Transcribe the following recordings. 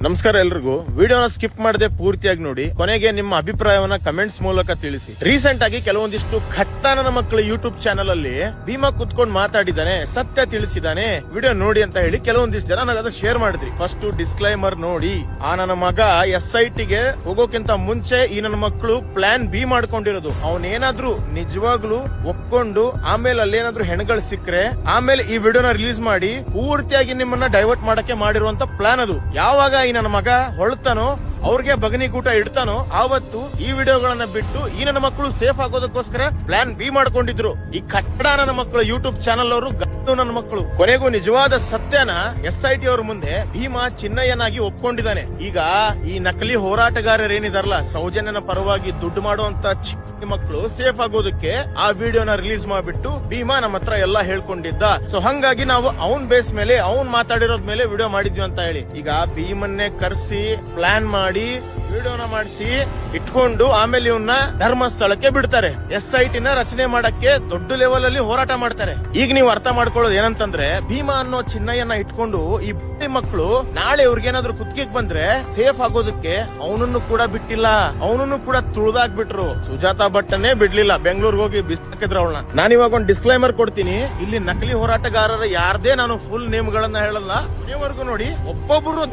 ನಮಸ್ಕಾರ ಎಲ್ರಿಗೂ. ವಿಡಿಯೋನ ಸ್ಕಿಪ್ ಮಾಡದೆ ಪೂರ್ತಿಯಾಗಿ ನೋಡಿ, ಕೊನೆಗೆ ನಿಮ್ಮ ಅಭಿಪ್ರಾಯವನ್ನ ಕಮೆಂಟ್ಸ್ ಮೂಲಕ ತಿಳಿಸಿ. ರೀಸೆಂಟ್ ಆಗಿ ಕೆಲವೊಂದಿಷ್ಟು ಖತ್ತಾನನ ಮಕ್ಕಳು ಯೂಟ್ಯೂಬ್ ಚಾನಲ್ ಅಲ್ಲಿ ಭೀಮಾ ಕುತ್ಕೊಂಡು ಮಾತಾಡಿದ್ದಾನೆ, ಸತ್ಯ ತಿಳಿಸಿದಾನೆ, ವಿಡಿಯೋ ನೋಡಿ ಅಂತ ಹೇಳಿ ಕೆಲವೊಂದಿಷ್ಟು ಜನ ನನಗೆ ಶೇರ್ ಮಾಡಿದ್ರಿ. ಫಸ್ಟ್ ಡಿಸ್ಕ್ಲೈಮರ್ ನೋಡಿ, ಆ ನನ್ನ ಮಗ SIT ಗೆ ಹೋಗೋಕ್ಕಿಂತ ಮುಂಚೆ ಈ ನನ್ನ ಮಕ್ಕಳು ಪ್ಲಾನ್ ಬಿ ಮಾಡ್ಕೊಂಡಿರೋದು. ಅವನೇನಾದ್ರೂ ನಿಜವಾಗ್ಲೂ ಒಪ್ಕೊಂಡು ಆಮೇಲೆ ಅಲ್ಲೇನಾದ್ರೂ ಹೆಣ್ಗಳು ಸಿಕ್ಕ್ರೆ ಆಮೇಲೆ ಈ ವಿಡಿಯೋನ ರಿಲೀಸ್ ಮಾಡಿ ಪೂರ್ತಿಯಾಗಿ ನಿಮ್ಮನ್ನ ಡೈವರ್ಟ್ ಮಾಡಕ್ಕೆ ಮಾಡಿರುವಂತ ಪ್ಲಾನ್ ಅದು. ಯಾವಾಗ ಈ ನನ್ನ ಮಗ ಹೊಳ್ತಾನೋ ಅವ್ರಿಗೆ ಬಗನಿಗೂಟ ಇಡ್ತಾನೋ ಆವತ್ತು ಈ ವಿಡಿಯೋಗಳನ್ನ ಬಿಟ್ಟು ಈ ನನ್ನ ಮಕ್ಕಳು ಸೇಫ್ ಆಗೋದಕ್ಕೋಸ್ಕರ ಪ್ಲಾನ್ ಬಿ ಮಾಡ್ಕೊಂಡಿದ್ರು. ಈ ಕಟ್ಟಡ ನನ್ನ ಮಕ್ಕಳು ಯೂಟ್ಯೂಬ್ ಚಾನಲ್ ಅವರು ನನ್ನ ಮಕ್ಕಳು ಕೊನೆಗೂ ನಿಜವಾದ ಸತ್ಯನ SIT ಅವ್ರ ಮುಂದೆ ಭೀಮಾ ಚಿನ್ನಯ್ಯನಾಗಿ ಒಪ್ಕೊಂಡಿದ್ದಾನೆ. ಈಗ ಈ ನಕಲಿ ಹೋರಾಟಗಾರರೇನಿದಾರಲ್ಲ, ಸೌಜನ್ಯನ ಪರವಾಗಿ ದುಡ್ಡು ಮಾಡುವಂತ ಮಕ್ಕಳು ಸೇಫ್ ಆಗೋದಕ್ಕೆ ಆ ವಿಡಿಯೋನ ರಿಲೀಸ್ ಮಾಡ್ಬಿಟ್ಟು ಭೀಮಾ ನಮ್ಮ ಹತ್ರ ಎಲ್ಲಾ ಹೇಳ್ಕೊಂಡಿದ್ದ. ಸೊ ಹಂಗಾಗಿ ನಾವು ಅವನ್ ಬೇಸ್ ಮೇಲೆ ಅವ್ನ್ ಮಾತಾಡಿರೋದ್ ಮೇಲೆ ವಿಡಿಯೋ ಮಾಡಿದ್ವಿ ಅಂತ ಹೇಳಿ ಈಗ ಭೀಮನ್ನೇ ಕರ್ಸಿ ಪ್ಲಾನ್ ಮಾಡಿ ವಿಡಿಯೋನ ಮಾಡಿಸಿ ಇಟ್ಕೊಂಡು ಆಮೇಲೆ ಇವನ್ನ ಧರ್ಮಸ್ಥಳಕ್ಕೆ ಬಿಡ್ತಾರೆ. SIT ನ ರಚನೆ ಮಾಡಕ್ಕೆ ದೊಡ್ಡ ಲೆವೆಲ್ ಅಲ್ಲಿ ಹೋರಾಟ ಮಾಡ್ತಾರೆ. ಈಗ ನೀವು ಅರ್ಥ ಮಾಡ್ಕೊಳ್ಳೋದು ಏನಂತಂದ್ರೆ, ಭೀಮಾ ಅನ್ನೋ ಚಿನ್ನಯ್ಯನ ಇಟ್ಕೊಂಡು ಈ ಮಕ್ಕಳು ನಾಳೆ ಇವ್ರಿಗೇನಾದ್ರೂ ಕುತ್ತಿಗೆಗೆ ಬಂದ್ರೆ ಸೇಫ್ ಆಗೋದಕ್ಕೆ ಅವನನ್ನು ಕೂಡ ಬಿಟ್ಟಿಲ್ಲ, ಅವನನ್ನು ಕೂಡ ತುಳಿದಾಕ್ಬಿಟ್ರು. ಸುಜಾತಾ ಭಟ್ಟನೇ ಬಿಡ್ಲಿಲ್ಲ, ಬೆಂಗಳೂರಿಗೆ ಹೋಗಿ ಬಿಸಾಕಿದ್ರು ಅವಳನ್ನ. ನಾನಿವಾಗ ಒಂದು ಡಿಸ್ಕ್ಲೈಮರ್ ಕೊಡ್ತೀನಿ, ಇಲ್ಲಿ ನಕಲಿ ಹೋರಾಟಗಾರರ ಯಾರ್ದೇ ನಾನು ಫುಲ್ ನೇಮ್ ಗಳನ್ನ ಹೇಳಲ್ಲ, ಕೊನೆವರೆಗೂ ನೋಡಿ. ಒಬ್ಬೊಬ್ರು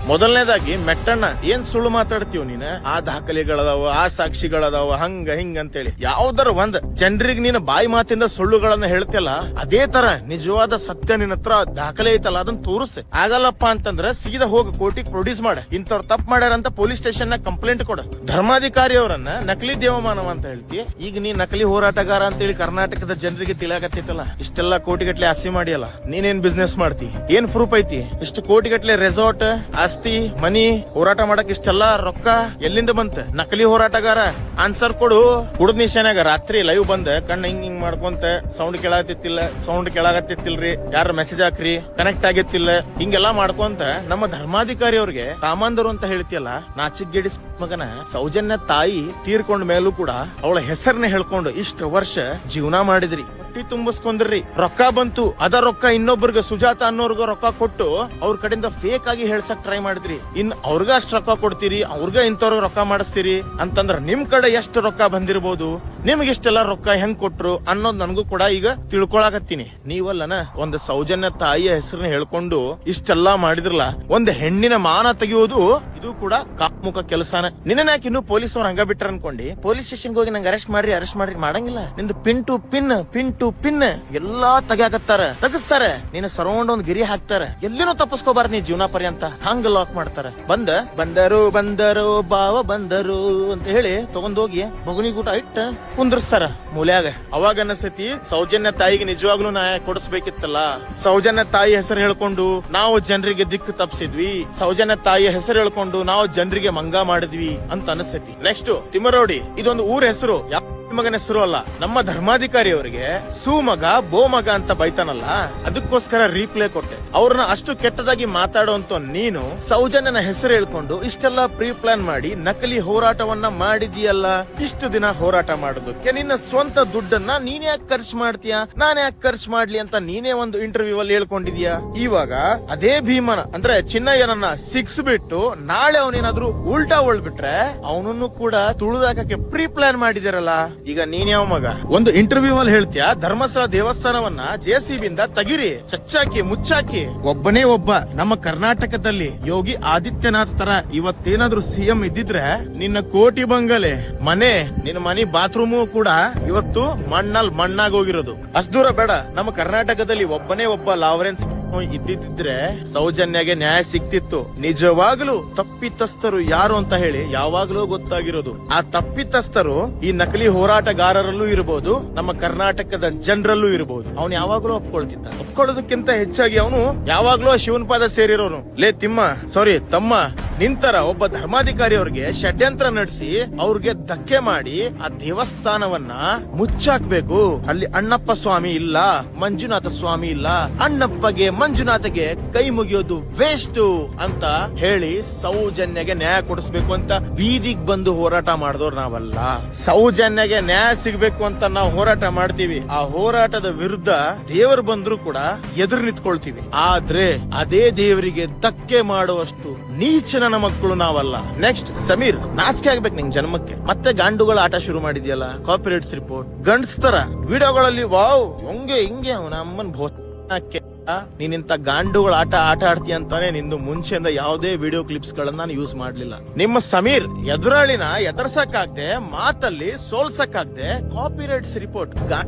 ಮೊದಲನೇದಾಗಿ ಮೆಟ್ಟಣ್ಣ, ಏನ್ ಸುಳ್ಳು ಮಾತಾಡ್ತೀವ್ ನೀನ್? ಆ ದಾಖಲೆಗಳದಾವ, ಆ ಸಾಕ್ಷಿಗಳದಾವ, ಹಂಗ ಹಿಂಗ ಅಂತೇಳಿ ಯಾವ್ದಾರ ಒಂದ್ ಜನರಿಗೆ ನೀನು ಬಾಯಿ ಮಾತಿಂದ ಸುಳ್ಳುಗಳನ್ನ ಹೇಳ್ತಿಯಲ್ಲ, ಅದೇ ತರ ನಿಜವಾದ ಸತ್ಯ ನಿನ್ನ ಹತ್ರ ದಾಖಲೆ ಐತಲ್ಲ ಅದನ್ನ ತೋರಿಸ. ಆಗಲ್ಲಪ್ಪ ಅಂತಂದ್ರೆ ಸೀದಾ ಹೋಗಿ ಕೋರ್ಟಿಗೆ ಪ್ರೊಡ್ಯೂಸ್ ಮಾಡ. ಇಂಥವ್ರು ತಪ್ಪು ಮಾಡ್ಯಾರಂತ ಪೊಲೀಸ್ ಸ್ಟೇಷನ್ ನ ಕಂಪ್ಲೇಂಟ್ ಕೊಡ. ಧರ್ಮಾಧಿಕಾರಿ ಅವರನ್ನ ನಕಲಿ ದೇವಮಾನವ ಅಂತ ಹೇಳ್ತಿ. ಈಗ ನೀ ನಕಲಿ ಹೋರಾಟಗಾರ ಅಂತೇಳಿ ಕರ್ನಾಟಕದ ಜನರಿಗೆ ತಿಳಿಯಾಕತ್ತೈತಲ್ಲ, ಇಷ್ಟೆಲ್ಲ ಕೋಟಿಗಟ್ಲೆ ಆಸ್ತಿ ಮಾಡಿಯಲ್ಲ, ನೀನೇನ್ ಬಿಸ್ನೆಸ್ ಮಾಡ್ತಿ? ಏನ್ ಪ್ರೂಫ್ ಐತಿ? ಇಷ್ಟು ಕೋಟಿಗಟ್ಲೆ ರೆಸಾರ್ಟ್, ಆಸ್ತಿ, ಮನಿ, ಹೋರಾಟ ಮಾಡಕ್ ಇಷ್ಟೆಲ್ಲ ರೊಕ್ಕ ಎಲ್ಲಿಂದ ಬಂತ? ನಕಲಿ ಹೋರಾಟಗಾರ ಆನ್ಸರ್ ಕೊಡು. ಕುಡದ್ ನಿಶಾನ್ಯಾಗ ರಾತ್ರಿ ಲೈವ್ ಬಂದ ಕಣ್ಣ ಹಿಂಗ್ ಮಾಡ್ಕೊಂತ ಸೌಂಡ್ ಕೇಳಾಗತ್ತಿತ್ತಿಲ್ರಿ, ಯಾರ ಮೆಸೇಜ್ ಹಾಕ್ರಿ, ಕನೆಕ್ಟ್ ಆಗಿತ್ತಿಲ್ಲ, ಹಿಂಗೆಲ್ಲಾ ಮಾಡ್ಕೊಂತ ನಮ್ಮ ಧರ್ಮಾಧಿಕಾರಿ ಅವ್ರಿಗೆ ಕಾಮಾಂಧರು ಅಂತ ಹೇಳ್ತಿಯಲ್ಲ. ನಾಚಿಗೇಡಿ ಮಗನ ಸೌಜನ್ಯ ತಾಯಿ ತೀರ್ಕೊಂಡ ಮೇಲೂ ಕೂಡ ಅವಳ ಹೆಸರನ್ನ ಹೇಳ್ಕೊಂಡು ಇಷ್ಟ ವರ್ಷ ಜೀವನ ಮಾಡಿದ್ರಿ, ಹೊಟ್ಟಿ ತುಂಬಿಸ್ಕೊಂಡ್ರಿ. ರೊಕ್ಕ ಬಂತು, ಅದ ರೊಕ್ಕ ಇನ್ನೊಬ್ಬರಿಗೆ ಸುಜಾತ ಅನ್ನೋರ್ಗ ರೊಕ್ಕ ಕೊಟ್ಟು ಅವ್ರ ಕಡೆಯಿಂದ ಫೇಕ್ ಆಗಿ ಹೇಳ್ಸಕ್ ಟ್ರೈ ಮಾಡಿದ್ರಿ. ಇನ್ ಅವ್ರಗ ಅಷ್ಟ್ ರೊಕ್ಕ ಕೊಡ್ತೀರಿ, ಅವ್ರಗ ಇಂಥವ್ರ ರೊಕ್ಕ ಮಾಡಿಸ್ತೀರಿ ಅಂತಂದ್ರ ನಿಮ್ ಕಡೆ ಎಷ್ಟು ರೊಕ್ಕ ಬಂದಿರಬಹುದು, ನಿಮ್ಗೆ ಇಷ್ಟೆಲ್ಲ ರೊಕ್ಕ ಹೆಂಗ್ ಕೊಟ್ರು ಅನ್ನೋದ್ ನನಗೂ ಕೂಡ ಈಗ ತಿಳ್ಕೊಳಕತ್ತೀನಿ. ನೀವಲ್ಲನ ಒಂದು ಸೌಜನ್ಯ ತಾಯಿಯ ಹೆಸರನ್ನ ಹೇಳ್ಕೊಂಡು ಇಷ್ಟೆಲ್ಲಾ ಮಾಡಿದ್ರಲ್ಲ, ಒಂದು ಹೆಣ್ಣಿನ ಮಾನ ತೆಗೆಯೋದು ಇದು ಕೂಡ ಕಾಮುಕ ಕೆಲಸನ. ನಿನ್ನ ಯಾಕೆ ಇನ್ನು ಪೊಲೀಸ್ ಅವ್ರು ಹಂಗ ಬಿಟ್ರ ಅನ್ಕೊಂಡಿ ಪೊಲೀಸ್ ಸ್ಟೇಷನ್ ಹೋಗಿ ನಂಗೆ ಅರೆಸ್ಟ್ ಮಾಡ್ರಿ ಮಾಡಂಗಿಲ್ಲ. ನಿಂದು ಪಿನ್ ಟು ಪಿನ್ ಎಲ್ಲಾ ತೆಗಿಸ್ತಾರೆ. ನೀನು ಸರೌಂಡ್ ಒಂದ್ ಗಿರಿ ಹಾಕ್ತಾರೆ, ಎಲ್ಲಿನೂ ತಪ್ಪಿಸ್ಕೋಬಾರ ನೀ ಜೀವನ ಪರ್ಯಂತ. ಹಂಗ ಲಾಕ್ ಮಾಡ್ತಾರೆ. ಬಂದರು ಬಾವ ಬಂದರು ಅಂತ ಹೇಳಿ ತಗೊಂಡೋಗಿ ಬಗುನಿಗೂಟ ಇಟ್ಟ ಕುಂದ್ರಸ್ತಾರ ಮೂಲ್ಯಾಗ. ಅವಾಗ ಅನಸತಿ ಸೌಜನ್ಯ ತಾಯಿಗೆ ನಿಜವಾಗ್ಲೂ ನ್ಯಾಯ ಕೊಡಿಸ್ಬೇಕಿತ್ತಲ್ಲ. ಸೌಜನ್ಯ ತಾಯಿ ಹೆಸರು ಹೇಳ್ಕೊಂಡು ನಾವು ಜನರಿಗೆ ದಿಕ್ಕು ತಪ್ಪಿಸಿದ್ವಿ, ಸೌಜನ್ಯ ತಾಯಿಯ ಹೆಸರು ಹೇಳ್ಕೊಂಡು ನಾವು ಜನರಿಗೆ ಮಂಗ ಮಾಡಿದ್ವಿ ಅಂತ ಅನಿಸ್ತೈತಿ. ನೆಕ್ಸ್ಟ್ ತಿಮ್ಮರೋಡಿ, ಇದೊಂದು ಊರ ಹೆಸರು, ಮಗನ ಹೆಸರು ಅಲ್ಲ. ನಮ್ಮ ಧರ್ಮಾಧಿಕಾರಿ ಅವರಿಗೆ ಸುಮಗ ಬೋಮಗ ಅಂತ ಬೈತಾನಲ್ಲ, ಅದಕ್ಕೋಸ್ಕರ ರೀಪ್ಲೇ ಕೊಟ್ಟೆ. ಅವ್ರನ್ನ ಅಷ್ಟು ಕೆಟ್ಟದಾಗಿ ಮಾತಾಡುವಂತ ನೀನು ಸೌಜನ್ಯನ ಹೆಸರು ಹೇಳ್ಕೊಂಡು ಇಷ್ಟೆಲ್ಲ ಪ್ರೀ ಪ್ಲಾನ್ ಮಾಡಿ ನಕಲಿ ಹೋರಾಟವನ್ನ ಮಾಡಿದೀಯಲ್ಲ. ಇಷ್ಟು ದಿನ ಹೋರಾಟ ಮಾಡೋದಕ್ಕೆ ನಿನ್ನ ಸ್ವಂತ ದುಡ್ಡನ್ನ ನೀನ್ ಯಾಕೆ ಖರ್ಚು ಮಾಡ್ತೀಯಾ, ನಾನ್ ಯಾಕೆ ಖರ್ಚು ಮಾಡ್ಲಿ ಅಂತ ನೀನೇ ಒಂದು ಇಂಟರ್ವ್ಯೂ ಅಲ್ಲಿ ಹೇಳ್ಕೊಂಡಿದ್ಯಾ. ಇವಾಗ ಅದೇ ಭೀಮನ ಅಂದ್ರೆ ಚಿನ್ನಯ್ಯನನ್ನ ಸಿಕ್ಸ್ಬಿಟ್ಟು ನಾಳೆ ಅವನೇನಾದ್ರೂ ಉಲ್ಟಾ ಹೊಳ್ಬಿಟ್ರೆ ಅವನನ್ನು ಕೂಡ ತುಳಿದಾಕಕ್ಕೆ ಪ್ರೀ ಪ್ಲಾನ್ ಮಾಡಿದಿರಲ್ಲ. ಈಗ ನೀನ್ಯಾವ ಮಗ? ಒಂದು ಇಂಟರ್ವ್ಯೂ ಅಲ್ಲಿ ಹೇಳ್ತೀಯ ಧರ್ಮಸ್ಥಳ ದೇವಸ್ಥಾನವನ್ನ JCB ಇಂದ ತೆಗಿರಿ, ಚಚ್ಚಾಕಿ ಮುಚ್ಚಾಕಿ. ಒಬ್ಬನೇ ಒಬ್ಬ ನಮ್ಮ ಕರ್ನಾಟಕದಲ್ಲಿ ಯೋಗಿ ಆದಿತ್ಯನಾಥ್ ತರ ಇವತ್ತೇನಾದ್ರೂ CM ಇದ್ದಿದ್ರೆ ನಿನ್ನ ಕೋಟಿ ಬಂಗಲೆ ಮನೆ, ನಿನ್ನ ಮನೆ ಬಾತ್ರೂಮು ಕೂಡ ಇವತ್ತು ಮಣ್ಣಾಗಿ ಹೋಗಿರೋದು. ಅಷ್ಟು ದೂರ ಬೇಡ, ನಮ್ಮ ಕರ್ನಾಟಕದಲ್ಲಿ ಒಬ್ಬನೇ ಒಬ್ಬ ಲಾರೆನ್ಸ್ ಇದ್ದಿದ್ರೆ ಸೌಜನ್ಯಗೆ ನ್ಯಾಯ ಸಿಕ್ತಿತ್ತು. ನಿಜವಾಗ್ಲೂ ತಪ್ಪಿತಸ್ಥರು ಯಾರು ಅಂತ ಹೇಳಿ ಯಾವಾಗ್ಲೂ ಗೊತ್ತಾಗಿರೋದು. ಆ ತಪ್ಪಿತಸ್ಥರು ಈ ನಕಲಿ ಹೋರಾಟಗಾರರಲ್ಲೂ ಇರಬಹುದು, ನಮ್ಮ ಕರ್ನಾಟಕದ ಜನರಲ್ಲೂ ಇರಬಹುದು. ಅವನು ಯಾವಾಗ್ಲೂ ಒಪ್ಕೊಳ್ತಿದ್ದ. ಒಪ್ಕೊಳ್ಳೋದಕ್ಕಿಂತ ಹೆಚ್ಚಾಗಿ ಅವನು ಯಾವಾಗ್ಲೂ ಶಿವನ್ ಪಾದ ಸೇರಿರೋನು. ತಮ್ಮ ನಿಂತರ ಒಬ್ಬ ಧರ್ಮಾಧಿಕಾರಿ ಅವ್ರಿಗೆ ಷಡ್ಯಂತ್ರ ನಡೆಸಿ ಅವ್ರಿಗೆ ಧಕ್ಕೆ ಮಾಡಿ ಆ ದೇವಸ್ಥಾನವನ್ನ ಮುಚ್ಚಾಕ್ಬೇಕು. ಅಲ್ಲಿ ಅಣ್ಣಪ್ಪ ಸ್ವಾಮಿ ಇಲ್ಲ, ಮಂಜುನಾಥ ಸ್ವಾಮಿ ಇಲ್ಲ, ಅಣ್ಣಪ್ಪಗೆ ಮಂಜುನಾಥಗೆ ಕೈ ಮುಗಿಯೋದು ವೇಸ್ಟ್ ಅಂತ ಹೇಳಿ ಸೌಜನ್ಯಗೆ ನ್ಯಾಯ ಕೊಡಿಸ್ಬೇಕು ಅಂತ ಬೀದಿಗೆ ಬಂದು ಹೋರಾಟ ಮಾಡಿದವ್ರು ನಾವಲ್ಲ. ಸೌಜನ್ಯಗೆ ನ್ಯಾಯ ಸಿಗ್ಬೇಕು ಅಂತ ನಾವು ಹೋರಾಟ ಮಾಡ್ತೀವಿ. ಆ ಹೋರಾಟದ ವಿರುದ್ಧ ದೇವರು ಬಂದ್ರು ಕೂಡ ಎದುರು ನಿಂತ್ಕೊಳ್ತೀವಿ. ಆದ್ರೆ ಅದೇ ದೇವರಿಗೆ ಧಕ್ಕೆ ಮಾಡುವಷ್ಟು ನೀಚ ನನ್ನ ಮಕ್ಕಳು ನಾವಲ್ಲ. ನೆಕ್ಸ್ಟ್ ಸಮೀರ್, ನಾಚಿಕೆ ಆಗ್ಬೇಕು ನಿಂಗ್ ಜನ್ಮಕ್ಕೆ. ಮತ್ತೆ ಗಾಂಡುಗಳ ಆಟ ಶುರು ಮಾಡಿದ್ಯಲ್ಲ, ಕಾಪಿರೈಟ್ಸ್ ರಿಪೋರ್ಟ್ ಗಂಡಸ್ತರ ವಿಡಿಯೋಗಳಲ್ಲಿ ವಾವ್ ಹಂಗೆ ಹಿಂಗೆ ಅವನ ಅಮ್ಮನ್ ಭೋಜನಕ್ಕೆ ನೀನಿಂತ ಗಾಂಡುಗಳ ಆಟ ಆಡ್ತೀಯ ಅಂತಾನೆ ನಿಂದು ಮುಂಚೆಯಿಂದ ಯಾವುದೇ ವಿಡಿಯೋ ಕ್ಲಿಪ್ಸ್ ಗಳನ್ನ ನಾನು ಯೂಸ್ ಮಾಡ್ಲಿಲ್ಲ. ನಿಮ್ಮ ಸಮೀರ್ ಎದುರಾಳಿನ ಎದುರ್ಸಕ್ಕಾಗ್ದೆ, ಮಾತಲ್ಲಿ ಸೋಲ್ಸಕ್ಕಾಗ್ದೆ, ಕಾಪಿರೈಟ್ಸ್ ರಿಪೋರ್ಟ್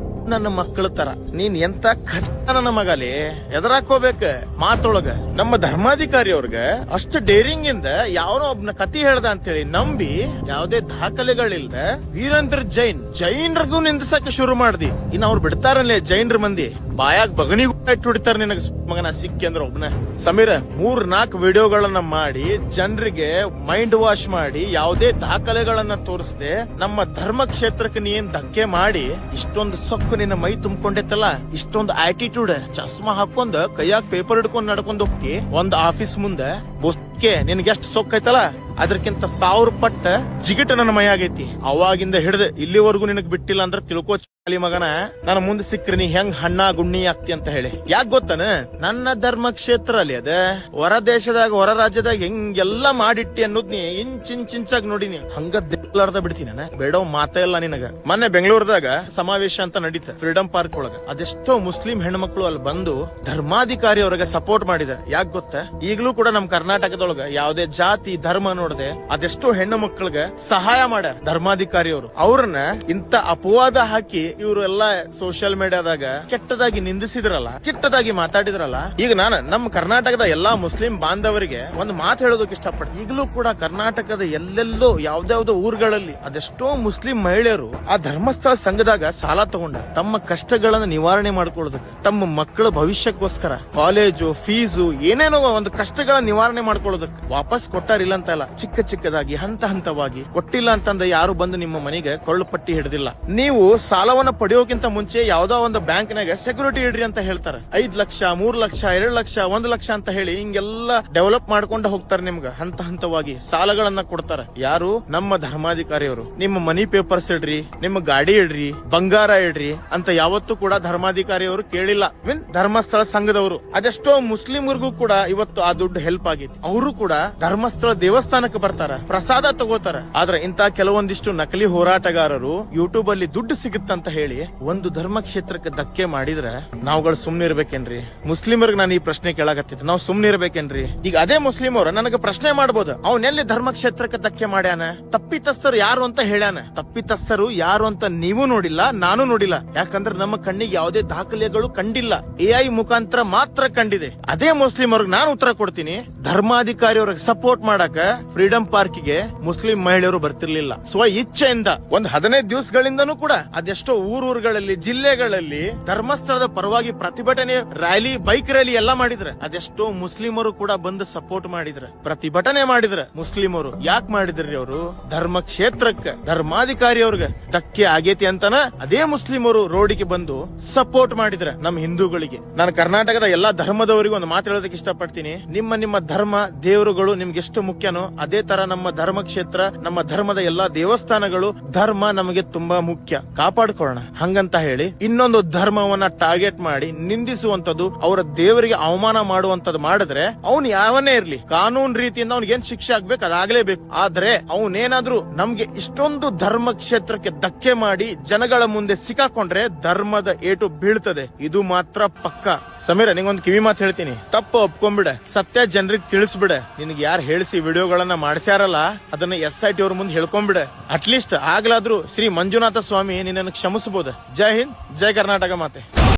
ನನ್ನ ಮಕ್ಕಳ ತರ ನೀನ್ ಎಂತ ಖಚಿತ ನನ್ನ ಮಗಲಿ ಎದುರಾಕೋಬೇಕ ಮಾತೊಳಗ. ನಮ್ಮ ಧರ್ಮಾಧಿಕಾರಿ ಅವ್ರಗ ಅಷ್ಟು ಡೇರಿಂಗ್ ಇಂದ ಯಾವನೋ ಒಬ್ನ ಕತಿ ಹೇಳ್ದ ಅಂತೇಳಿ ನಂಬಿ ಯಾವುದೇ ದಾಖಲೆಗಳಿಲ್ದ ವೀರೇಂದ್ರ ಜೈನ್ರಿಗೂ ನಿಂದಿಸಕ್ಕೆ ಶುರು ಮಾಡ್ದಿ. ಇನ್ನು ಅವ್ರು ಬಿಡ್ತಾರಲ್ಲೇ ಜೈನ್ರ ಮಂದಿ ಬಾಯಾಗ ಬಗನಿಗೂ ಇಟ್ಟು ಹೊಡಿತಾರ ನಿನಗ ಮಗನ ಸಿಕ್ಕಿ ಅಂದ್ರ ಒಬ್ನ. ಸಮೀರ 3-4 ವಿಡಿಯೋಗಳನ್ನ ಮಾಡಿ ಜನರಿಗೆ ಮೈಂಡ್ ವಾಶ್ ಮಾಡಿ ಯಾವುದೇ ದಾಖಲೆಗಳನ್ನ ತೋರಿಸದೆ ನಮ್ಮ ಧರ್ಮ ಕ್ಷೇತ್ರಕ್ಕೆ ನೀನ್ ಧಕ್ಕೆ ಮಾಡಿ ಇಷ್ಟೊಂದು ಸೊಕ್ಕು ನಿನ್ನ ಮೈ ತುಂಬಿಕೊಂಡೈತಲ್ಲ, ಇಷ್ಟೊಂದು ಆಟಿಟ್ಯೂಡ್, ಚಸ್ಮಾ ಹಾಕೊಂಡ್ ಕೈಯಾಗ ಪೇಪರ್ ಹಿಡ್ಕೊಂಡ್ ನಡ್ಕೊಂಡ್ ಹೋಗ್ತಿ ಒಂದ್ ಆಫೀಸ್ ಮುಂದೆ ಬೊಸ್ಕೆ ನಿನ್ಗೆ ಎಷ್ಟು ಸೊಕ್ಕೈತಲ್ಲ ಅದಕ್ಕಿಂತ 1000 ಪಟ್ಟ ಜಿಗಿಟ ನನ್ನ ಮೈ ಆಗೈತಿ. ಅವಾಗಿಂದ ಹಿಡ್ದು ಇಲ್ಲಿವರೆಗೂ ನಿನಗ್ ಬಿಟ್ಟಿಲ್ಲ ಅಂದ್ರೆ ತಿಳ್ಕೋ ಚಾಲಿ ಮಗನ, ನನ್ನ ಮುಂದೆ ಸಿಕ್ಕ್ರಿ ನೀ ಹೆಂಗ್ ಹಣ್ಣ ಗುಣ್ಣಿ ಆಗ್ತಿ ಅಂತ ಹೇಳಿ. ಯಾಕೆ ಗೊತ್ತಾನ, ನನ್ನ ಧರ್ಮ ಕ್ಷೇತ್ರ ಅಲ್ಲಿ ಅದ ಹೊರ ದೇಶದಾಗ ಹೊರ ರಾಜ್ಯದಾಗ ಹೆಂಗೆಲ್ಲಾ ಮಾಡಿಟ್ಟಿ ಅನ್ನೋದ್ ನೀ ಇಂಚಿಂಚಾಗಿ ನೋಡಿನಿ. ಹಂಗ ದೇರ್ದ ಬಿಡ್ತೀನಿ ನಾನು, ಬೇಡ ಮಾತಾ ಇಲ್ಲ ನಿನಗ. ಮೊನ್ನೆ ಬೆಂಗಳೂರದಾಗ ಸಮಾವೇಶ ಅಂತ ನಡೀತ ಫ್ರೀಡಂ ಪಾರ್ಕ್ ಒಳಗ. ಅದೆಷ್ಟೋ ಮುಸ್ಲಿಂ ಹೆಣ್ಮಕ್ಳು ಅಲ್ಲಿ ಬಂದು ಧರ್ಮಾಧಿಕಾರಿ ಅವ್ರಿಗೆ ಸಪೋರ್ಟ್ ಮಾಡಿದಾರೆ. ಯಾಕೆ ಗೊತ್ತಾ, ಈಗಲೂ ಕೂಡ ನಮ್ ಕರ್ನಾಟಕದೊಳಗ ಯಾವುದೇ ಜಾತಿ ಧರ್ಮ ನೋಡದೆ ಅದೆಷ್ಟೋ ಹೆಣ್ಣು ಮಕ್ಕಳಿಗೆ ಸಹಾಯ ಮಾಡ್ಯಾರ ಧರ್ಮಾಧಿಕಾರಿ ಅವರು. ಅವ್ರನ್ನ ಇಂತ ಅಪವಾದ ಹಾಕಿ ಇವರು ಎಲ್ಲಾ ಸೋಷಿಯಲ್ ಮೀಡಿಯಾದಾಗ ಕೆಟ್ಟದಾಗಿ ನಿಂದಿಸಿದ್ರಲ್ಲ, ಕೆಟ್ಟದಾಗಿ ಮಾತಾಡಿದ್ರಲ್ಲ. ಈಗ ನಾನು ನಮ್ಮ ಕರ್ನಾಟಕದ ಎಲ್ಲಾ ಮುಸ್ಲಿಂ ಬಾಂಧವರಿಗೆ ಒಂದು ಮಾತು ಹೇಳೋದಕ್ಕೆ ಇಷ್ಟಪಡ್ತೀನಿ. ಈಗಲೂ ಕೂಡ ಕರ್ನಾಟಕದ ಎಲ್ಲೆಲ್ಲೋ ಯಾವ್ದಾವ್ದೋ ಊರುಗಳಲ್ಲಿ ಅದೆಷ್ಟೋ ಮುಸ್ಲಿಂ ಮಹಿಳೆಯರು ಆ ಧರ್ಮಸ್ಥಳ ಸಂಘದಾಗ ಸಾಲ ತಗೊಂಡ ತಮ್ಮ ಕಷ್ಟಗಳನ್ನ ನಿವಾರಣೆ ಮಾಡ್ಕೊಳ್ಳೋದಕ್ಕೆ, ತಮ್ಮ ಮಕ್ಕಳ ಭವಿಷ್ಯಕ್ಕೋಸ್ಕರ ಕಾಲೇಜು ಫೀಸು ಏನೇನೋ ಒಂದು ಕಷ್ಟಗಳ ನಿವಾರಣೆ ಮಾಡ್ಕೊಳ್ಳೋದಕ್ಕೆ ವಾಪಸ್ ಕೊಟ್ಟಾರಿಲ್ಲ ಅಂತ ಅಲ್ಲ, ಚಿಕ್ಕ ಚಿಕ್ಕದಾಗಿ ಹಂತ ಹಂತವಾಗಿ ಕೊಟ್ಟಿಲ್ಲ ಅಂತಂದ ಯಾರು ಬಂದು ನಿಮ್ಮ ಮನೆಗೆ ಕೊರಳು ಪಟ್ಟಿ ಹಿಡಿದಿಲ್ಲ. ನೀವು ಸಾಲವನ್ನ ಪಡೆಯೋಕ್ಕಿಂತ ಮುಂಚೆ ಯಾವ್ದೋ ಒಂದು ಬ್ಯಾಂಕ್ನಾಗ ಸೆಕ್ಯೂರಿಟಿ ಇಡ್ರಿ ಅಂತ ಹೇಳ್ತಾರೆ. 5 ಲಕ್ಷ 3 ಲಕ್ಷ 2 ಲಕ್ಷ 1 ಲಕ್ಷ ಅಂತ ಹೇಳಿ ಹಿಂಗೆಲ್ಲ ಡೆವಲಪ್ ಮಾಡ್ಕೊಂಡು ಹೋಗ್ತಾರೆ. ನಿಮ್ಗೆ ಹಂತ ಹಂತವಾಗಿ ಸಾಲಗಳನ್ನ ಕೊಡ್ತಾರೆ. ಯಾರು? ನಮ್ಮ ಧರ್ಮಾಧಿಕಾರಿಯವರು. ನಿಮ್ಮ ಮನಿ ಪೇಪರ್ಸ್ ಇಡ್ರಿ, ನಿಮ್ಮ ಗಾಡಿ ಇಡ್ರಿ, ಬಂಗಾರ ಇಡ್ರಿ ಅಂತ ಯಾವತ್ತೂ ಕೂಡ ಧರ್ಮಾಧಿಕಾರಿಯವರು ಕೇಳಿಲ್ಲ. ಧರ್ಮಸ್ಥಳ ಸಂಘದವರು ಅದೆಷ್ಟೋ ಮುಸ್ಲಿಮರಿಗೂ ಕೂಡ ಇವತ್ತು ಆ ದುಡ್ಡು ಹೆಲ್ಪ್ ಆಗಿತ್ತು. ಅವರು ಕೂಡ ಧರ್ಮಸ್ಥಳ ದೇವಸ್ಥಾನಕ್ಕೆ ಬರ್ತಾರ, ಪ್ರಸಾದ ತಗೋತಾರ. ಆದ್ರೆ ಇಂತ ಕೆಲವೊಂದಿಷ್ಟು ನಕಲಿ ಹೋರಾಟಗಾರರು ಯೂಟ್ಯೂಬ್ ಅಲ್ಲಿ ದುಡ್ಡು ಸಿಗುತ್ತಂತ ಹೇಳಿ ಒಂದು ಧರ್ಮ ಕ್ಷೇತ್ರಕ್ಕೆ ಧಕ್ಕೆ ಮಾಡಿದ್ರೆ ನಾವುಗಳು ಸುಮ್ನೆ ಇರ್ಬೇಕೇನ್ರಿ? ಮುಸ್ಲಿಮರಿಗೆ ನಾನು ಈ ಪ್ರಶ್ನೆ ಕೇಳಾಕತ್ತಿದ್ದೆ, ನಾವು ಸುಮ್ನೆ ಇರ್ಬೇಕೇನ್ರಿ? ಈಗ ಅದೇ ಮುಸ್ಲಿಂ ಅವರು ನನಗೆ ಪ್ರಶ್ನೆ ಮಾಡಬಹುದು, ಅವನೆಲ್ಲಿ ಧರ್ಮ ಕ್ಷೇತ್ರಕ್ಕೆ ಧಕ್ಕೆ ಮಾಡ್ಯಾನ? ತಪ್ಪಿತಸ್ಥರು ಯಾರು ಅಂತ ಹೇಳ್ಯಾನ. ತಪ್ಪಿತಸ್ಥರು ಯಾರು ಅಂತ ನೀವು ನೋಡಿಲ್ಲ, ನಾನು ನೋಡಿಲ್ಲ. ಯಾಕಂದ್ರೆ ನಮ್ಮ ಕಣ್ಣಿಗೆ ಯಾವುದೇ ದಾಖಲೆಗಳು ಕಂಡಿಲ್ಲ, AI ಮುಖಾಂತರ ಮಾತ್ರ ಕಂಡಿದೆ. ಅದೇ ಮುಸ್ಲಿಂ ಅವ್ರಿಗೆ ನಾನು ಉತ್ತರ ಕೊಡ್ತೀನಿ, ಧರ್ಮಾಧಿಕಾರಿ ಅವ್ರಿಗೆ ಸಪೋರ್ಟ್ ಮಾಡಕ ಫ್ರೀಡಂ ಪಾರ್ಕಿಗೆ ಮುಸ್ಲಿಂ ಮಹಿಳೆಯರು ಬರ್ತಿರ್ಲಿಲ್ಲ. ಸ್ವ ಇಚ್ಛೆಯಿಂದ ಒಂದು 15 ದಿವಸಗಳಿಂದನೂ ಕೂಡ ಅದೆಷ್ಟೋ ಊರುಗಳಲ್ಲಿ ಜಿಲ್ಲೆಗಳಲ್ಲಿ ಧರ್ಮಸ್ಥಳದ ಪರವಾಗಿ ಪ್ರತಿಭಟನೆ ರ್ಯಾಲಿ, ಬೈಕ್ ರ್ಯಾಲಿ ಎಲ್ಲ ಮಾಡಿದ್ರೆ ಅದೆಷ್ಟೋ ಮುಸ್ಲಿಮರು ಕೂಡ ಬಂದು ಸಪೋರ್ಟ್ ಮಾಡಿದ್ರೆ, ಪ್ರತಿಭಟನೆ ಮಾಡಿದ್ರೆ. ಮುಸ್ಲಿಮರು ಯಾಕೆ ಮಾಡಿದ್ರಿ? ಅವರು ಧರ್ಮ ಕ್ಷೇತ್ರಕ್ಕೆ ಧರ್ಮಾಧಿಕಾರಿ ಅವ್ರಿಗೆ ಧಕ್ಕೆ ಆಗೇತಿ ಅಂತನ ಅದೇ ಮುಸ್ಲಿಮರು ರೋಡಿಗೆ ಬಂದು ಸಪೋರ್ಟ್ ಮಾಡಿದ್ರೆ ನಮ್ಮ ಹಿಂದೂಗಳಿಗೆ. ನಾನು ಕರ್ನಾಟಕದ ಎಲ್ಲಾ ಧರ್ಮದವರಿಗೂ ಒಂದು ಮಾತು ಹೇಳೋದಕ್ಕೆ ಇಷ್ಟಪಡ್ತೀನಿ. ನಿಮ್ಮ ಧರ್ಮ ದೇವರುಗಳು ನಿಮ್ಗೆ ಎಷ್ಟು ಮುಖ್ಯನೋ ಅದೇ ತರ ನಮ್ಮ ಧರ್ಮ ಕ್ಷೇತ್ರ, ನಮ್ಮ ಧರ್ಮದ ಎಲ್ಲಾ ದೇವಸ್ಥಾನಗಳು, ಧರ್ಮ ನಮಗೆ ತುಂಬಾ ಮುಖ್ಯ, ಕಾಪಾಡ್ಕೊಳ್ಳೋಣ. ಹಂಗಂತ ಹೇಳಿ ಇನ್ನೊಂದು ಧರ್ಮವನ್ನ ಟಾರ್ಗೆಟ್ ಮಾಡಿ ನಿಂದಿಸುವಂತದ್ದು, ಅವರ ದೇವರಿಗೆ ಅವಮಾನ ಮಾಡುವಂತದ್ದು ಮಾಡಿದ್ರೆ ಅವ್ನು ಯಾವನೇ ಇರ್ಲಿ ಕಾನೂನು ರೀತಿಯಿಂದ ಅವ್ನಿಗೆ ಏನ್ ಶಿಕ್ಷೆ ಆಗ್ಬೇಕು ಅದಾಗ್ಲೇಬೇಕು. ಆದ್ರೆ ಅವನೇನಾದ್ರೂ ನಮ್ಗೆ ಇಷ್ಟೊಂದು ಧರ್ಮ ಕ್ಷೇತ್ರಕ್ಕೆ ಧಕ್ಕೆ ಮಾಡಿ ಜನಗಳ ಮುಂದೆ ಸಿಕ್ಕಾಕೊಂಡ್ರೆ ಧರ್ಮದ ಏಟು ಬೀಳ್ತದೆ. ಇದು ಮಾತ್ರ ಪಕ್ಕ. ಸಮೀರ, ನಿಂಗೊಂದು ಕಿವಿ ಮಾತು ಹೇಳ್ತೀನಿ, ತಪ್ಪು ಒಪ್ಕೊಂಡ್ಬಿಡ, ಸತ್ಯ ಜನರಿಗೆ ತಿಳಿಸ್ಬಿಡ. ನಿನ್ಗೆ ಯಾರು ಹೇಳಿಸಿ ವಿಡಿಯೋಗಳನ್ನ ಮಾಡ್ಸ್ಯಾರಲ್ಲ ಅದನ್ನ SIT ಅವ್ರ ಮುಂದೆ ಹೇಳ್ಕೊಂಡ್ಬಿಡ. ಅಟ್ಲೀಸ್ಟ್ ಆಗ್ಲಾದ್ರೂ ಶ್ರೀ ಮಂಜುನಾಥ ಸ್ವಾಮಿ ನಿನ್ನನ್ನು ಕ್ಷಮಿಸಬಹುದು. ಜೈ ಹಿಂದ್, ಜೈ ಕರ್ನಾಟಕ ಮಾತೆ.